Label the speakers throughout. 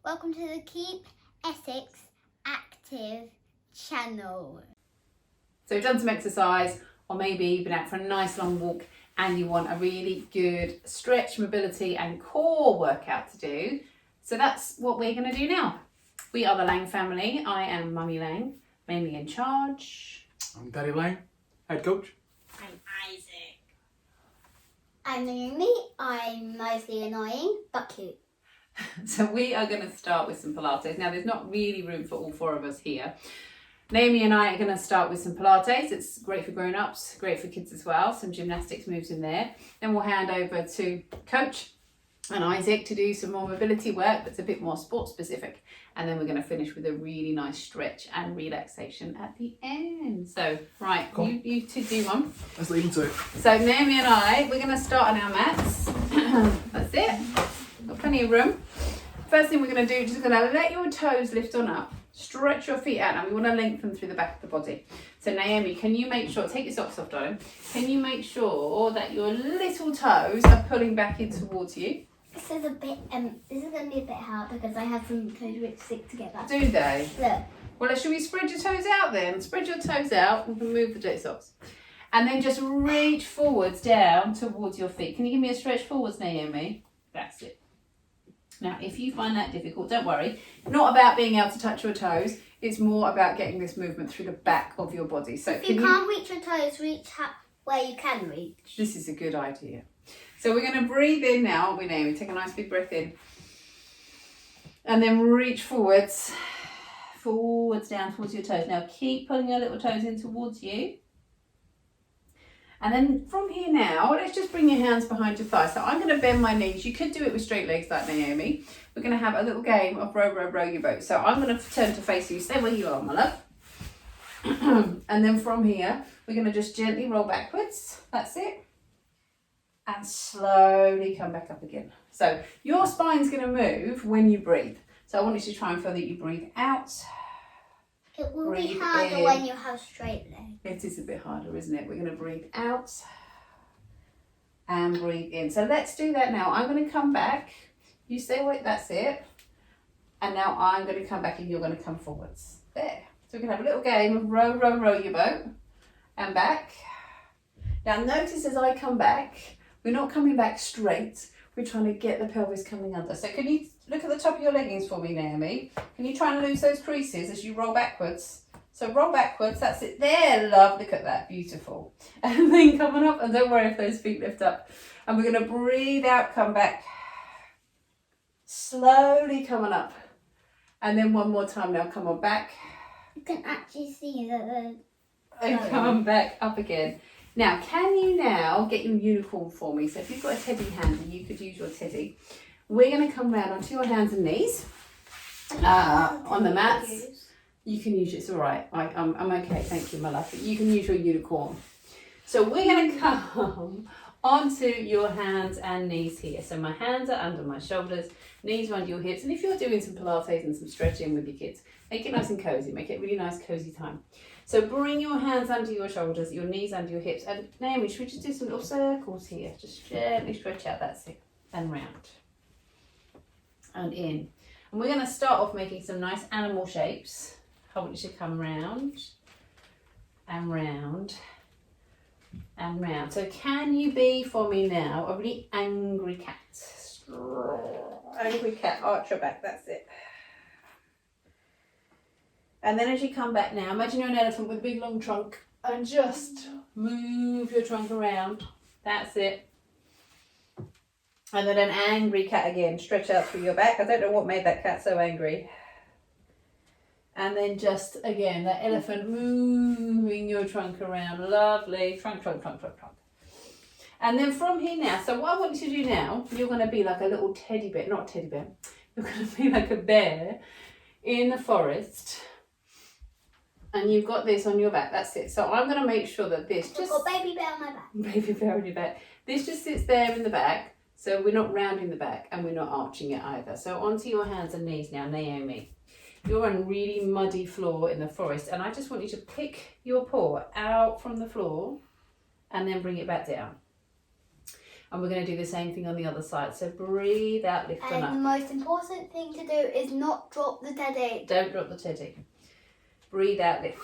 Speaker 1: Welcome to the Keep Essex Active channel.
Speaker 2: So we've done some exercise, or maybe you've been out for a nice long walk and you want a really good stretch, mobility and core workout to do. So that's what we're going to do now. We are the Lang family. I am Mummy Lang, mainly in charge.
Speaker 3: I'm Daddy Lang, head coach.
Speaker 1: I'm Isaac. I'm Naomi. I'm mostly annoying, but cute.
Speaker 2: So we are going to start with some Pilates. Now there's not really room for all four of us here. Naomi and I are going to start with some Pilates. It's great for grown-ups, great for kids as well. Some gymnastics moves in there. Then we'll hand over to Coach and Isaac to do some more mobility work that's a bit more sport specific. And then we're going to finish with a really nice stretch and relaxation at the end. So, right, cool. you two do one.
Speaker 3: Let's leave into it.
Speaker 2: So Naomi and I, we're going to start on our mats. That's it. Got plenty of room. First thing we're going to do is just going to let your toes lift on up. Stretch your feet out, and we want to lengthen through the back of the body. So Naomi, can you make sure, take your socks off, darling. Can you make sure that your little toes are pulling back in towards you?
Speaker 1: This is a bit, this is going to be a bit hard because I have some toes which stick together.
Speaker 2: Do they?
Speaker 1: Look.
Speaker 2: Well, should we spread your toes out then? Spread your toes out and remove the dirty socks. And then just reach forwards down towards your feet. Can you give me a stretch forwards, Naomi? That's it. Now, if you find that difficult, don't worry. Not about being able to touch your toes. It's more about getting this movement through the back of your body. So
Speaker 1: if you can't reach your toes, reach where you can reach.
Speaker 2: This is a good idea. So we're going to breathe in now, aren't we, Naomi? Take a nice big breath in. And then reach forwards down towards your toes. Now keep pulling your little toes in towards you. And then from here now, let's just bring your hands behind your thighs. So I'm going to bend my knees. You could do it with straight legs like Naomi. We're going to have a little game of row, row, row your boat. So I'm going to turn to face you. Stay where you are, my love. And then from here, we're going to just gently roll backwards. That's it. And slowly come back up again. So your spine's going to move when you breathe. So I want you to try and feel that you breathe out.
Speaker 1: It will be harder when you have straight legs.
Speaker 2: It is a bit harder, isn't it? We're going to breathe out and breathe in. So let's do that now. I'm going to come back. You stay away. That's it. And now I'm going to come back and you're going to come forwards. There. So we can have a little game of row, row, row your boat and back. Now notice as I come back, we're not coming back straight. We're trying to get the pelvis coming under. So can you look at the top of your leggings for me, Naomi? Can you try and lose those creases as you roll backwards? So roll backwards, that's it. There, love, look at that, beautiful. And then coming up, and don't worry if those feet lift up. And we're gonna breathe out, come back. Slowly coming up. And then one more time now, come on back.
Speaker 1: You can actually see that
Speaker 2: And come back up again. Now, can you now get your unicorn for me? So if you've got a teddy handy, you could use your teddy. We're going to come round onto your hands and knees on the mats. You can use it, it's all right. I'm okay, thank you, my love. But you can use your unicorn. So we're going to come onto your hands and knees here. So my hands are under my shoulders, knees are under your hips. And if you're doing some Pilates and some stretching with your kids, make it nice and cozy. Make it really nice, cozy time. So bring your hands under your shoulders, your knees under your hips. And Naomi, should we just do some little circles here? Just gently stretch out, that's it. And round. And in. And we're going to start off making some nice animal shapes. I want you to come round and round and round. So can you be for me now a really angry cat? Angry cat, arch your back, that's it. And then as you come back now, imagine you're an elephant with a big long trunk and just move your trunk around. That's it. And then an angry cat again, stretch out through your back. I don't know what made that cat so angry. And then just again, that elephant moving your trunk around. Lovely. Trunk, trunk, trunk, trunk, trunk. And then from here now, so what I want you to do now, you're going to be like a little teddy bear, not a teddy bear. You're going to be like a bear in the forest. And you've got this on your back, that's it. So I'm going to make sure that this just...
Speaker 1: I've got baby bear on my back.
Speaker 2: Baby bear on your back. This just sits there in the back. So we're not rounding the back and we're not arching it either. So onto your hands and knees now, Naomi. You're on really muddy floor in the forest. And I just want you to pick your paw out from the floor and then bring it back down. And we're going to do the same thing on the other side. So breathe out, lift on
Speaker 1: And
Speaker 2: up.
Speaker 1: the most important thing to do is not drop the teddy.
Speaker 2: Don't drop the teddy. Breathe out, lift.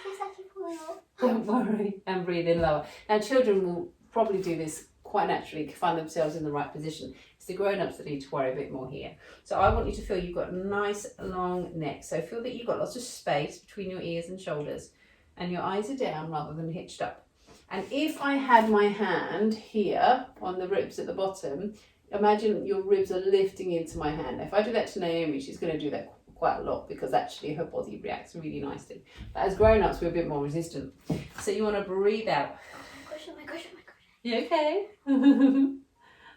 Speaker 1: It's actually falling off.
Speaker 2: Don't worry. And breathe in lower. Now children will probably do this quite naturally, find themselves in the right position. It's the grown-ups that need to worry a bit more here. So I want you to feel you've got a nice long neck. So feel that you've got lots of space between your ears and shoulders. And your eyes are down rather than hitched up. And if I had my hand here on the ribs at the bottom, imagine your ribs are lifting into my hand. Now, if I do that to Naomi, she's going to do that quite a lot because actually her body reacts really nicely. But as grown-ups, we're a bit more resistant. So you want to breathe out.
Speaker 1: Oh my gosh.
Speaker 2: You okay?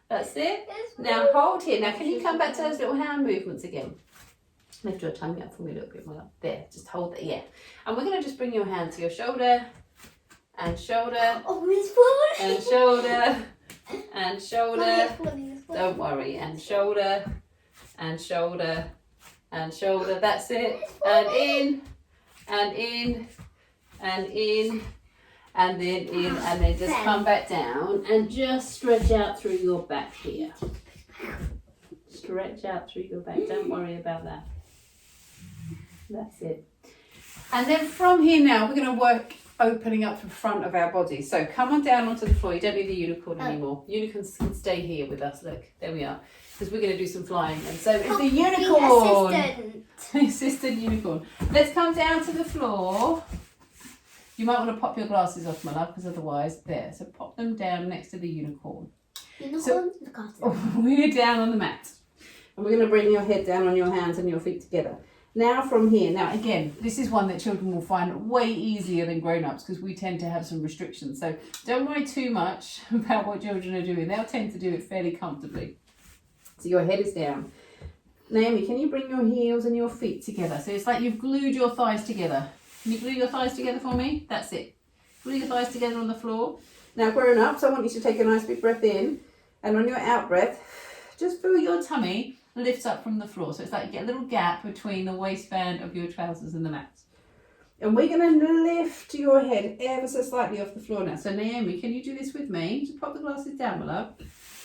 Speaker 2: That's it. Now hold here. Now can you come back to those little hand movements again? Lift your tummy up for me a little bit more. There, just hold that, yeah. And we're going to just bring your hand to your shoulder. And shoulder,
Speaker 1: Oh, it's falling.
Speaker 2: and shoulder, and shoulder.
Speaker 1: It's falling.
Speaker 2: Don't worry. And shoulder, and shoulder, and shoulder. That's it. And in, and in, and in, and then in, and then just come back down and just stretch out through your back here. Stretch out through your back. Don't worry about that. That's it. And then from here now, we're going to work opening up the front of our body. So come on down onto the floor. You don't need the unicorn anymore. Unicorns can stay here with us. Look, there we are. Because we're going to do some flying. And so it's the unicorn.
Speaker 1: Assistant.
Speaker 2: Assistant unicorn. Let's come down to the floor. You might want to pop your glasses off, my love, because otherwise, there. So pop them down next to the unicorn.
Speaker 1: Unicorn.
Speaker 2: We're down on the mat. And we're going to bring your head down on your hands and your feet together. Now from here, now again, this is one that children will find way easier than grown-ups because we tend to have some restrictions. So don't worry too much about what children are doing. They'll tend to do it fairly comfortably. So your head is down. Naomi, can you bring your heels and your feet together? So it's like you've glued your thighs together. Can you glue your thighs together for me? That's it. Glue your thighs together on the floor. Now grown-ups, I want you to take a nice big breath in. And on your out breath, just feel your tummy lifts up from the floor. So it's like you get a little gap between the waistband of your trousers and the mat. And we're going to lift your head ever so slightly off the floor now. So Naomi, can you do this with me? Just pop the glasses down, my love.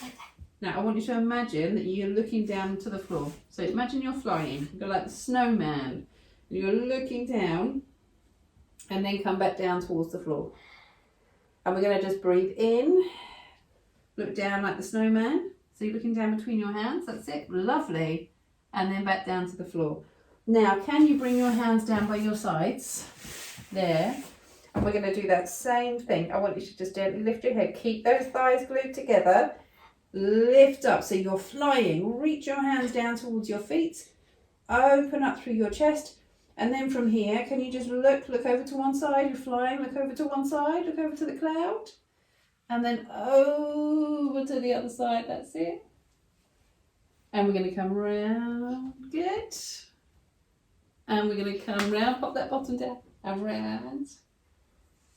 Speaker 1: Okay.
Speaker 2: Now I want you to imagine that you're looking down to the floor. So imagine you're flying. You're like the snowman. And you're looking down and then come back down towards the floor. And we're going to just breathe in. Look down like the snowman. So you're looking down between your hands, that's it, lovely. And then back down to the floor. Now, can you bring your hands down by your sides? There. And we're going to do that same thing. I want you to just gently lift your head. Keep those thighs glued together. Lift up, so you're flying. Reach your hands down towards your feet. Open up through your chest. And then from here, can you just look over to one side? You're flying, look over to one side, look over to the cloud. And then over to the other side, that's it. And we're going to come round, good. And we're going to come round, pop that bottom down, and round.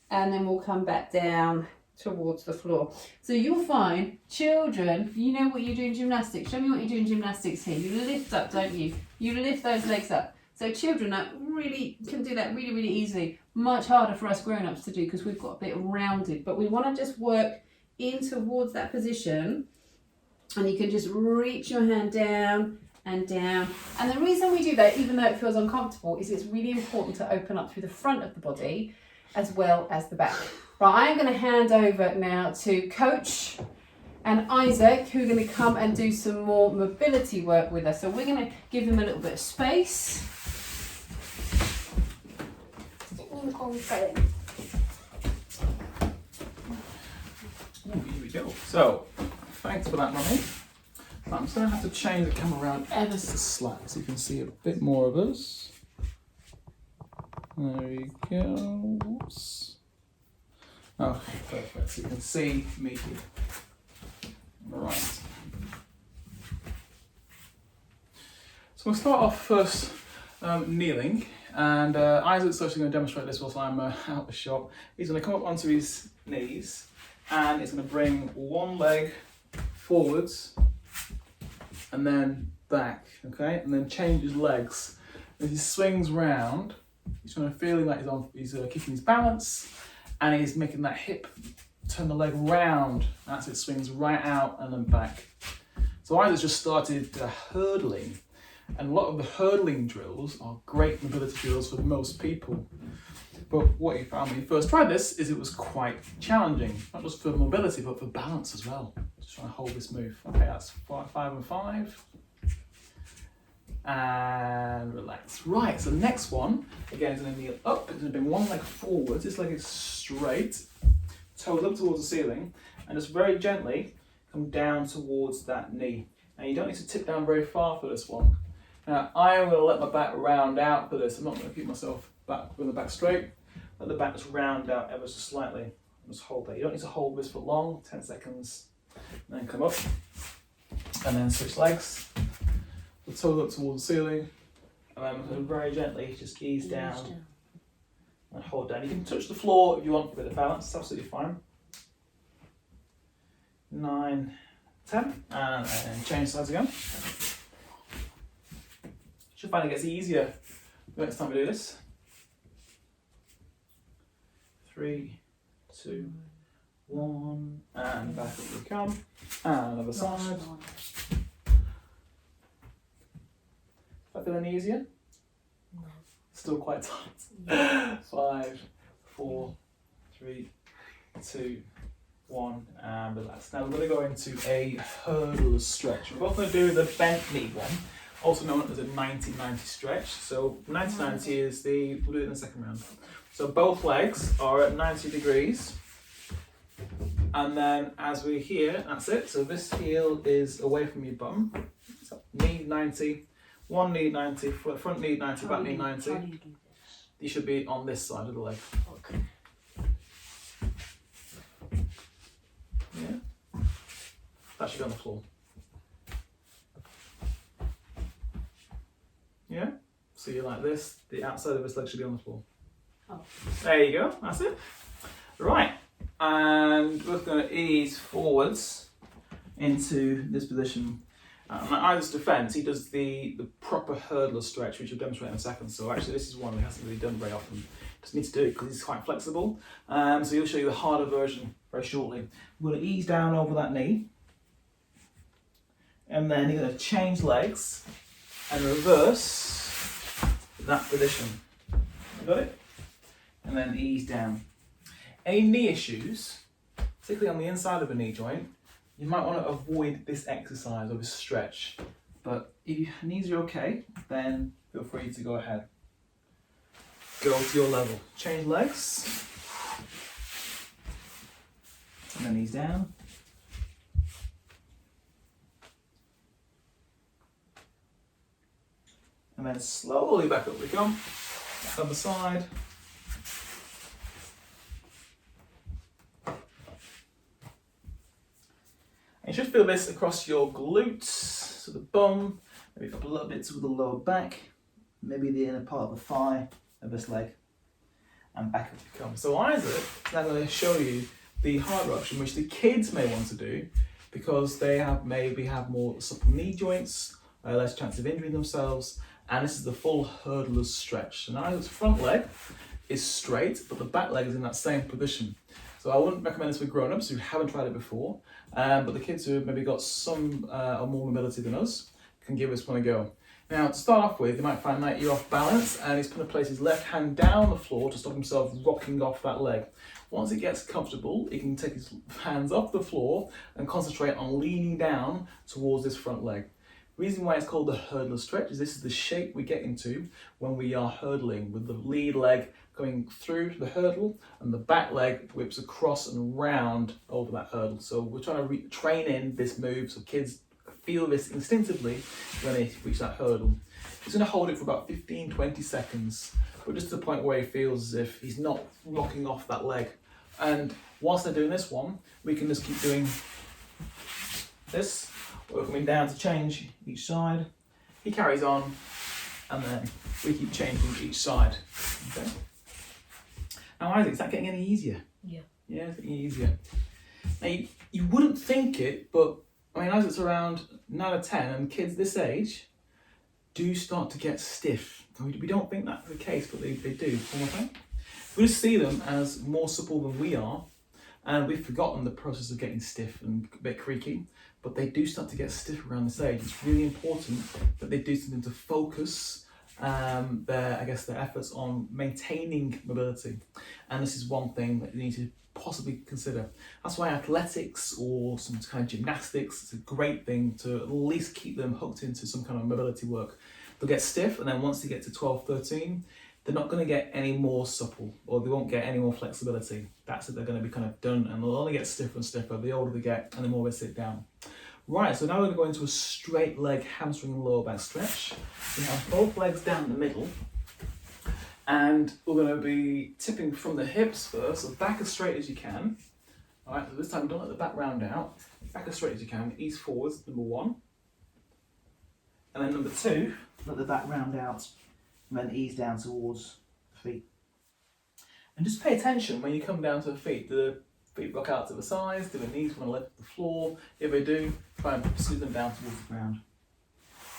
Speaker 2: And then we'll come back down towards the floor. So you'll find, children, you know what you do in gymnastics. Show me what you do in gymnastics here. You lift up, don't you? You lift those legs up. So children really can do that really, really easily. Much harder for us grown-ups to do because we've got a bit rounded. But we want to just work in towards that position. And you can just reach your hand down and down. And the reason we do that, even though it feels uncomfortable, is it's really important to open up through the front of the body as well as the back. Right, I'm going to hand over now to Coach and Isaac, who are going to come and do some more mobility work with us. So we're going to give them a little bit of space.
Speaker 3: Oh, here we go. So, thanks for that, Mummy. I'm just going to have to change the camera around ever so slightly so you can see a bit more of us. There we go. Whoops. Okay, perfect. So you can see me here. Right. So we'll start off first kneeling, and Isaac's actually going to demonstrate this whilst I'm out the shop. He's going to come up onto his knees, and he's going to bring one leg forwards and then back, okay, and then change his legs. As he swings round, he's trying to feel like he's kicking his balance, and he's making that hip turn the leg round. That's it, swings right out and then back. So Isaac's just started hurdling, and a lot of the hurdling drills are great mobility drills for most people. But what he found when he first tried this is it was quite challenging, not just for mobility but for balance as well. Just trying to hold this move. Okay, that's 5 and 5. And relax. Right, so the next one, again, is going to kneel up. It's going to bring one leg forwards. This leg is straight, toes up towards the ceiling, and just very gently come down towards that knee. Now you don't need to tip down very far for this one. Now I am going to let my back round out for this. I'm not going to keep myself back with the back straight. Let the back just round out ever so slightly. Just hold that. You don't need to hold this for long, 10 seconds. And then come up, and then switch legs. The toes up towards the ceiling, and then very gently just ease down and hold down. You can touch the floor if you want for a bit of balance, it's absolutely fine. 9, 10, and then change sides again. Should find it gets easier the next time we do this. 3, 2, 1, and back up we come. And other side. Is that feeling easier?
Speaker 1: No.
Speaker 3: Still quite tight.
Speaker 1: Yeah.
Speaker 3: 5, 4, 3, 2, 1, and relax. Now we're going to go into a hurdle stretch. We're both going to do the bent knee one, also known as a 90-90 stretch. So 90-90 is we'll do it in the second round. So both legs are at 90 degrees. And then as we're here, that's it. So this heel is away from your bum. So knee 90. One knee 90, front knee 90, back knee 90.
Speaker 1: How do you do this?
Speaker 3: You should be on this side of the leg.
Speaker 1: Okay.
Speaker 3: Yeah. That should be on the floor. Yeah. So you're like this. The outside of this leg should be on the floor.
Speaker 1: Oh.
Speaker 3: There you go. That's it. Right. And we're going to ease forwards into this position. Isaac's defence, he does the proper hurdler stretch, which we'll demonstrate in a second. So actually this is one he hasn't really done very often. Just needs to do it because he's quite flexible. So he'll show you the harder version very shortly. We're going to ease down over that knee. And then you're going to change legs and reverse that position. You got it? And then ease down. Any knee issues, particularly on the inside of a knee joint, you might want to avoid this exercise or this stretch, but if your knees are okay, then feel free to go ahead. Go to your level. Change legs. And then knees down. And then slowly back up we come. Other side. You should feel this across your glutes, so the bum, maybe a couple of little bits of the lower back, maybe the inner part of the thigh of this leg, and back up you come. So Isaac is now going to show you the harder option, which the kids may want to do because they maybe have more supple knee joints, less chance of injuring themselves, and this is the full hurdler's stretch. So now Isaac's front leg is straight, but the back leg is in that same position. So I wouldn't recommend this for grown-ups who haven't tried it before, but the kids who have maybe got some or more mobility than us can give this one a go. Now, to start off with, you might find that you're off balance and he's going to place his left hand down the floor to stop himself rocking off that leg. Once he gets comfortable, he can take his hands off the floor and concentrate on leaning down towards this front leg. The reason why it's called the hurdler stretch is this is the shape we get into when we are hurdling, with the lead leg going through the hurdle and the back leg whips across and round over that hurdle. So we're trying to train in this move so kids feel this instinctively when they reach that hurdle. He's going to hold it for about 15-20 seconds, but just to the point where he feels as if he's not rocking off that leg. And whilst they're doing this one, we can just keep doing this. We're coming down to change each side. He carries on, and then we keep changing each side. Okay. Now, Isaac, is that getting any easier?
Speaker 1: Yeah.
Speaker 3: Yeah, it's getting easier. Now, you wouldn't think it, but I mean, Isaac's around 9 or 10, and kids this age do start to get stiff. We don't think that's the case, but they do. One more time. We just see them as more supple than we are, And we've forgotten the process of getting stiff and a bit creaky, but they do start to get stiff around this age. It's really important that they do something to focus their efforts on maintaining mobility. And this is one thing that you need to possibly consider. That's why athletics or some kind of gymnastics is a great thing to at least keep them hooked into some kind of mobility work. They'll get stiff, and then once they get to 12, 13, they're not going to get any more supple, or they won't get any more flexibility. That's it, they're going to be kind of done, and they'll only get stiffer and stiffer the older they get and the more they sit down. Right, so now we're going to go into a straight leg hamstring and lower back stretch. We have both legs down the middle, and we're going to be tipping from the hips first, so back as straight as you can. All right, so this time don't let the back round out. Back as straight as you can, ease forwards, number one. And then number two, let the back round out, and then ease down towards the feet. And just pay attention when you come down to the feet. Do the feet rock out to the sides? Do the knees want to lift the floor? If they do, try and scoot them down towards the ground.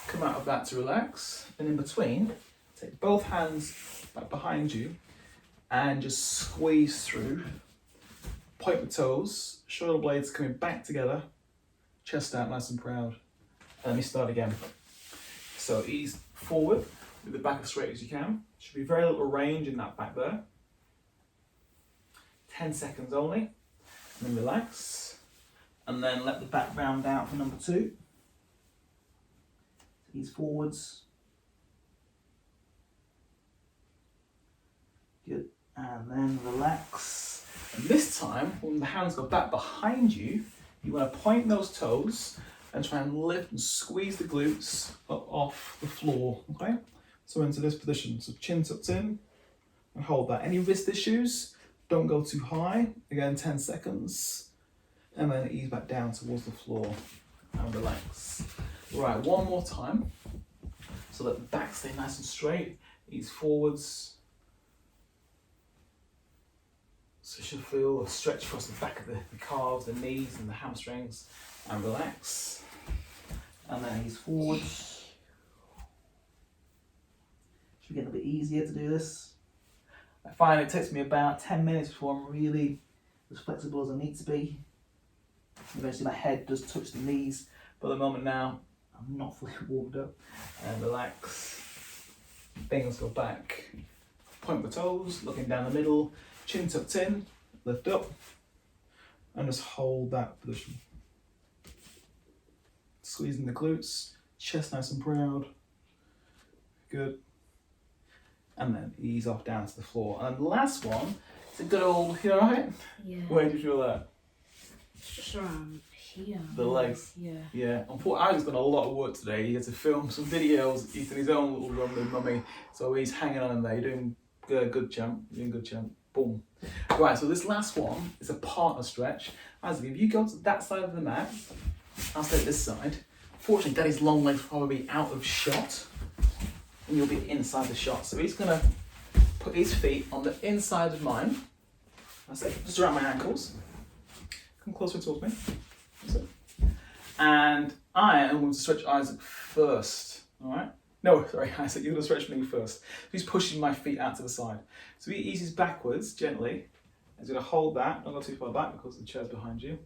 Speaker 3: Come out of that to relax. And in between, take both hands back behind you and just squeeze through. Point the toes, shoulder blades coming back together, chest out nice and proud. And let me start again. So ease forward with the back as straight as you can. Should be very little range in that back there. 10 seconds only. And then relax. And then let the back round out for number two. Ease forwards. Good. And then relax. And this time, when the hands go back behind you, you want to point those toes and try and lift and squeeze the glutes up off the floor, okay? So into this position, so chin tucked in, and hold that. Any wrist issues, don't go too high. Again, 10 seconds, and then ease back down towards the floor and relax. Right, one more time. So let the back stay nice and straight, ease forwards. So you should feel a stretch across the back of the calves, the knees and the hamstrings, and relax. And then ease forwards. Should be getting a bit easier to do this. I find it takes me about 10 minutes before I'm really as flexible as I need to be. Eventually my head does touch the knees, but at the moment now I'm not fully warmed up. And relax. Fingers go back. Point the toes, looking down the middle, chin tucked in, lift up, and just hold that position. Squeezing the glutes, chest nice and proud. Good. And then ease off down to the floor. And the last one is a good old, you alright?
Speaker 4: Yeah.
Speaker 3: Where do you feel that?
Speaker 4: Just around here.
Speaker 3: The legs?
Speaker 4: Yeah.
Speaker 3: Yeah. Unfortunately, Isaac's done a lot of work today. He had to film some videos. He's in his own little room with mummy. So he's hanging on in there. You're doing good, champ. You're doing good, champ. Boom. Right, so this last one is a partner stretch. Isaac, if you go to that side of the mat, I'll stay at this side. Fortunately, Daddy's long legs will probably be out of shot, and you'll be inside the shot. So he's gonna put his feet on the inside of mine. That's it, just around my ankles. Come closer towards me. That's it. And I am going to stretch Isaac first, all right? No, sorry, Isaac, you're going to stretch me first. He's pushing my feet out to the side. So he eases backwards, gently. He's going to hold that, don't go too far back because the chair's behind you.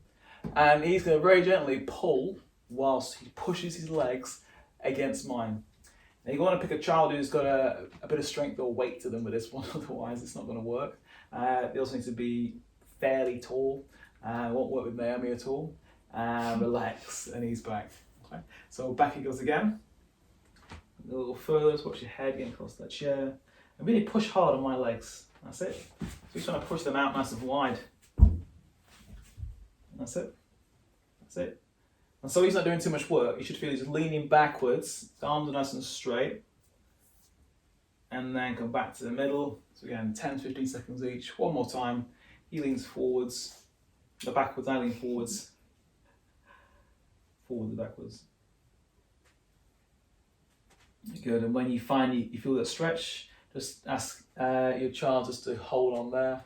Speaker 3: And he's going to very gently pull whilst he pushes his legs against mine. Now you want to pick a child who's got a bit of strength or weight to them with this one, otherwise it's not going to work. They also need to be fairly tall. Won't work with Naomi at all. Relax, and ease back. Okay. So back he goes again. A little further, just watch your head getting close to that chair. And really push hard on my legs. That's it. So you're trying to push them out nice and wide. That's it. That's it. And so he's not doing too much work. You should feel he's leaning backwards. His arms are nice and straight. And then come back to the middle. So again, 10-15 seconds each. One more time. He leans forwards. The backwards, I lean forwards. Forwards and backwards. Good, and when you find you feel that stretch, just ask your child just to hold on there,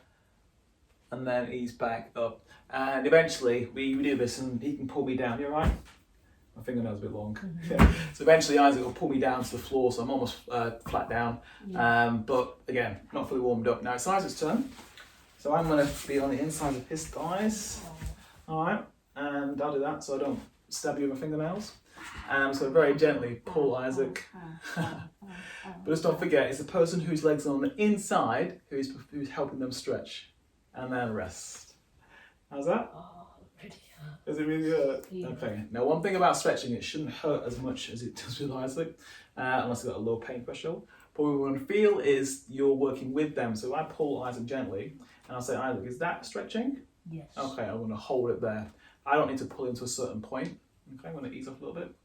Speaker 3: and then ease back up. And eventually, we do this, and he can pull me down. You alright? My fingernail's a bit long. Mm-hmm. So eventually, Isaac will pull me down to the floor, so I'm almost flat down. Yeah. But again, not fully warmed up. Now it's Isaac's turn. So I'm going to be on the inside of his thighs. Alright, and I'll do that so I don't stab you with my fingernails. So very gently pull Isaac. But just don't forget, it's the person whose legs are on the inside who's helping them stretch. And then rest. How's that?
Speaker 4: Oh, pretty hurt.
Speaker 3: Does it really hurt?
Speaker 4: Yeah.
Speaker 3: Okay. Now, one thing about stretching, it shouldn't hurt as much as it does with Isaac, unless you've got a low pain threshold. But what we want to feel is you're working with them. So if I pull Isaac gently, and I'll say, Isaac, is that stretching?
Speaker 4: Yes.
Speaker 3: Okay, I'm going to hold it there. I don't need to pull him to a certain point. Okay, I'm going to ease off a little bit.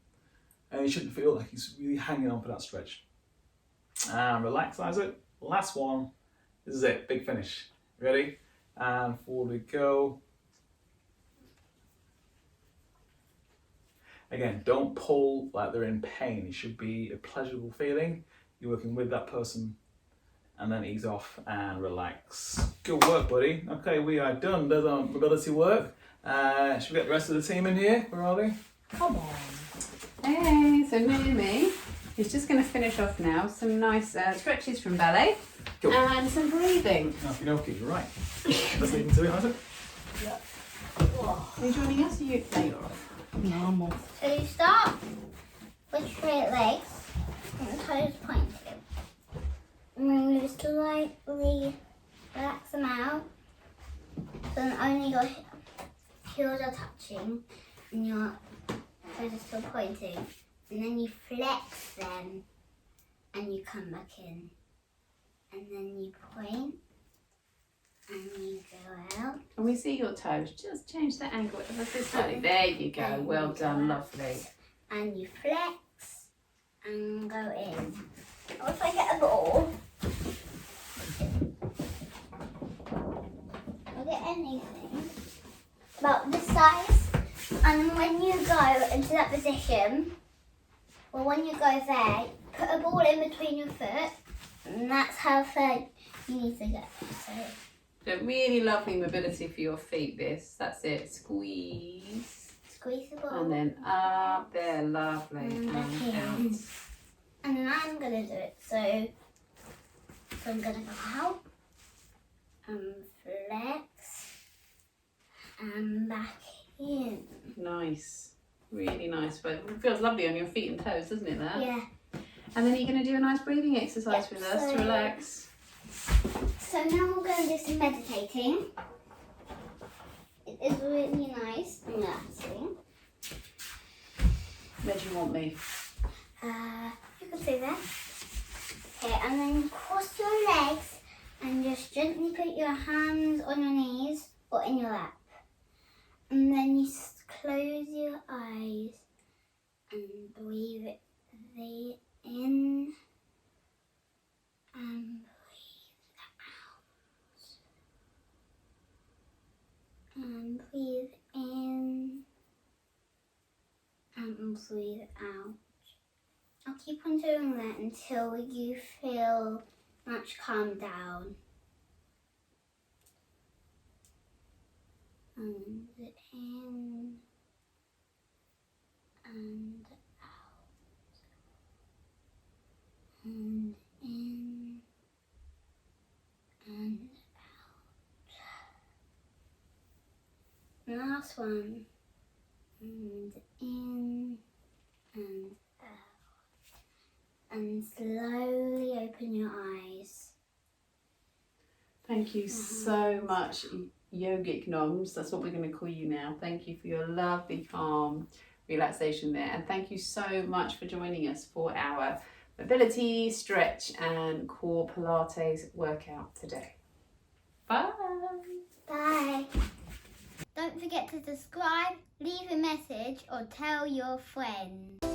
Speaker 3: And you shouldn't feel like he's really hanging on for that stretch. And relax, Isaac. Last one. This is it. Big finish. Ready? And forward we go. Again, don't pull like they're in pain. It should be a pleasurable feeling. You're working with that person. And then ease off and relax. Good work, buddy. Okay, we are done. There's our mobility work. Should we get the rest of the team in here? Where are they?
Speaker 4: Come on.
Speaker 2: Hey, so Naomi is just going to finish off now. Some nice stretches from ballet.
Speaker 3: Cool.
Speaker 2: And some breathing.
Speaker 3: Okie dokie, right. Let's leave them to it, Isaac.
Speaker 2: Are you joining us? Or you? No, you're off.
Speaker 4: No, I'm off.
Speaker 1: So you start with straight legs and toes pointed. And then you slightly relax them out. So then only your heels are touching and your toes are still pointing. And then you flex them and you come back in. And then you point and you go out.
Speaker 2: Can we see your toes? Just change the angle ever so slightly. There you go. Well done, lovely.
Speaker 1: And you flex and go in. Or if I get a ball, I'll get anything about this size. And when you go into that position, or when you go there, put a ball in between your foot, and that's how far you need to go. So
Speaker 2: Really lovely mobility for your feet, this. That's it. Squeeze.
Speaker 1: squeeze the ball.
Speaker 2: And then up there. Lovely.
Speaker 1: And back
Speaker 2: And
Speaker 1: in.
Speaker 2: out.
Speaker 1: And then I'm going to do it. So I'm going to go out and flex and back in.
Speaker 2: Nice. Really nice. But it feels lovely on your feet and toes, doesn't it, there?
Speaker 1: Yeah.
Speaker 2: And then you're going to do a nice breathing exercise
Speaker 1: Yep,
Speaker 2: with us
Speaker 1: so-
Speaker 2: to relax.
Speaker 1: So now we're going to do some meditating. It is really nice and relaxing.
Speaker 2: Where do you want me?
Speaker 1: You can see that. Okay, and then cross your legs and just gently put your hands on your knees or in your lap. And then you close your eyes and breathe it in and and breathe in and breathe out. I'll keep on doing that until you feel much calmed down. And in and out. And in and last one, and in and out, and slowly open your eyes.
Speaker 2: Thank you so much, yogic noms. That's what we're going to call you now. Thank you for your lovely, calm relaxation there. And thank you so much for joining us for our mobility, stretch and core Pilates workout today. Bye.
Speaker 1: Bye. Don't forget to subscribe, leave a message or tell your friends.